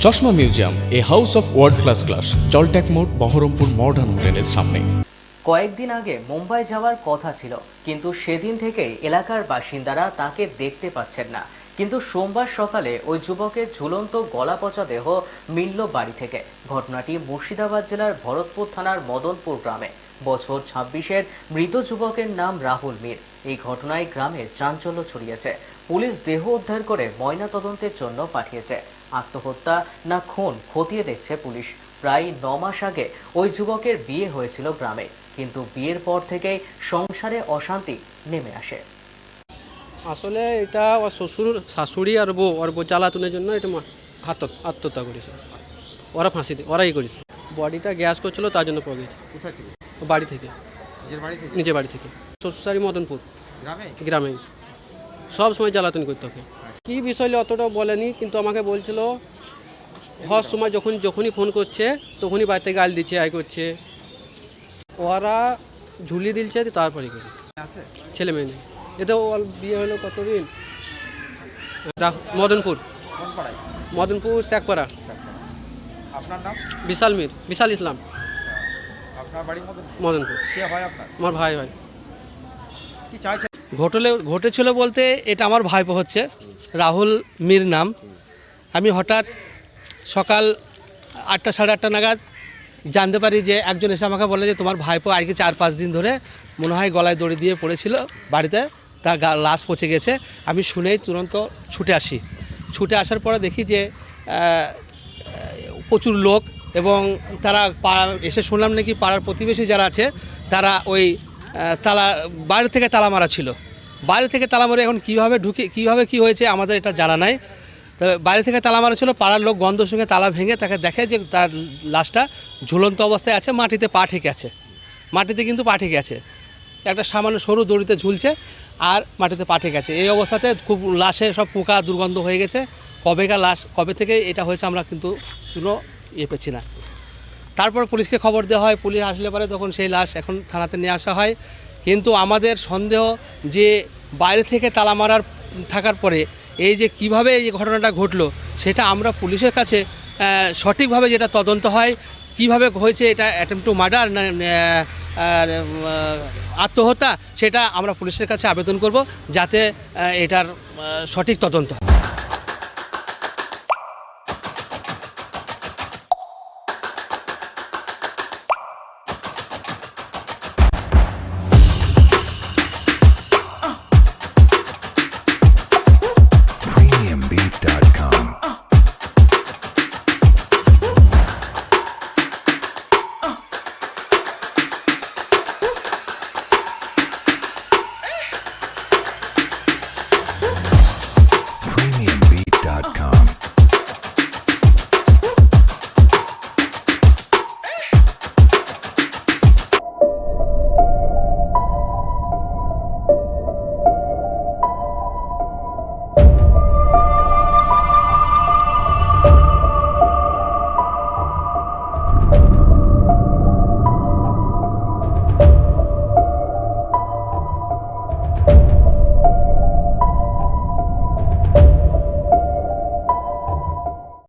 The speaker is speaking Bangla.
চশমা museum, a house of world class, জলট্যাক মোড়, বহরমপুর মডার্ন হোটেলের সামনে। কয়েকদিন আগে মুম্বাই যাওয়ার কথা ছিল, কিন্তু সেদিন থেকেই এলাকার বাসিন্দারা তাকে দেখতে পাচ্ছেন না। কিন্তু সোমবার সকালে ওই যুবকের ঝুলন্ত গলা পচা দেহ মিলল বাড়ি থেকে। ঘটনাটি মুর্শিদাবাদ জেলার ভরতপুর থানার মদনপুর গ্রামে। বছর 26-এর মৃত যুবকের নাম রাহুল মীর। এই ঘটনায় গ্রামে চাঞ্চল্য ছড়িয়েছে। পুলিশ দেহ উদ্ধার করে ময়নাতদন্তের জন্য পাঠিয়েছে। আত্মহত্যা না খুন খতিয়ে দেখছে পুলিশ। প্রায় 9 মাস আগে ওই যুবকের বিয়ে হয়েছিল গ্রামে, কিন্তু বিয়ের পর থেকেই সংসারে অশান্তি নেমে আসে। আসলে এটা ওর শ্বশুর শাশুড়ি আর বউ জ্বালাতনের জন্য এটা আত্মহত্যা করেছে। ওরাই করেছে। বডিটা গ্যাস করছিল, তার জন্য পড়ে গেছে। কোথায় থেকে? বাড়ি থেকে, নিজের বাড়ি থেকে। শ্বশুরবাড়ি মদনপুর গ্রামে। সব সময় জ্বালাতন করতে হবে। কী বিষয় অতটাও বলেনি, কিন্তু আমাকে বলছিল হওয়ার সময় যখনই ফোন করছে তখনই বাড়ি থেকে গাল দিচ্ছে, আয় করছে। ওরা ঝুলিয়ে দিচ্ছে, তারপরে করে ছেলে মেয়ে নেই। এতে বিয়ে হলো কতদিন? মদনপুর ত্যাগপাড়া। আপনার নাম? বিশাল ইসলাম। আপনার বাড়ি মদনপুর। কে হয় আপনার? আমার ভাই হয়। কি চাইছেন? ঘটেছিল বলতে এটা আমার ভাইপো হচ্ছে, রাহুল মীর নাম। আমি হঠাৎ সকাল 8টা সাড়ে 8টা নাগাদ জানতে পারি যে একজন এসে আমাকে বলে যে তোমার ভাইপো আজকে 4-5 দিন ধরে মনে হয় গলায় দড়ি দিয়ে পড়েছিল বাড়িতে, তার লাশ পচে গেছে। আমি শুনেই তুরন্ত ছুটে আসার পরে দেখি যে প্রচুর লোক, এবং তারা এসে শুনলাম নাকি পাড়ার প্রতিবেশী যারা আছে তারা ওই বাইরে থেকে তালা মারা ছিল। বাইরে থেকে তালা মারে এখন কীভাবে কী হয়েছে আমাদের এটা জানা নাই। তবে বাইরে থেকে তালা মারা ছিল, পাড়ার লোক গন্ধর সঙ্গে তালা ভেঙে তাকে দেখে যে তার লাশটা ঝুলন্ত অবস্থায় আছে, মাটিতে পা ঠেকে আছে। মাটিতে কিন্তু পা ঠেকে আছে, একটা সামান্য সরু দড়িতে ঝুলছে আর মাটিতে পা ঠেকে আছে। এই অবস্থাতে খুব লাশে সব পোকা দুর্গন্ধ হয়ে গেছে। কবে থেকে এটা হয়েছে আমরা কিন্তু কোনো পেছি না। তারপর পুলিশকে খবর দেওয়া হয়, পুলিশ আসলে পরে তখন সেই লাশ এখন থানাতে নিয়ে আসা হয়। কিন্তু আমাদের সন্দেহ যে বাইরে থেকে তালা মারার থাকার পরে এই যে কিভাবে এই ঘটনাটা ঘটলো, সেটা আমরা পুলিশের কাছে সঠিকভাবে যেটা তদন্ত হয়, কিভাবে হয়েছে, এটা অ্যাটেম্প্ট টু মার্ডার না আত্মহত্যা, সেটা আমরা পুলিশের কাছে আবেদন করব, যাতে এটার সঠিক তদন্ত হয়।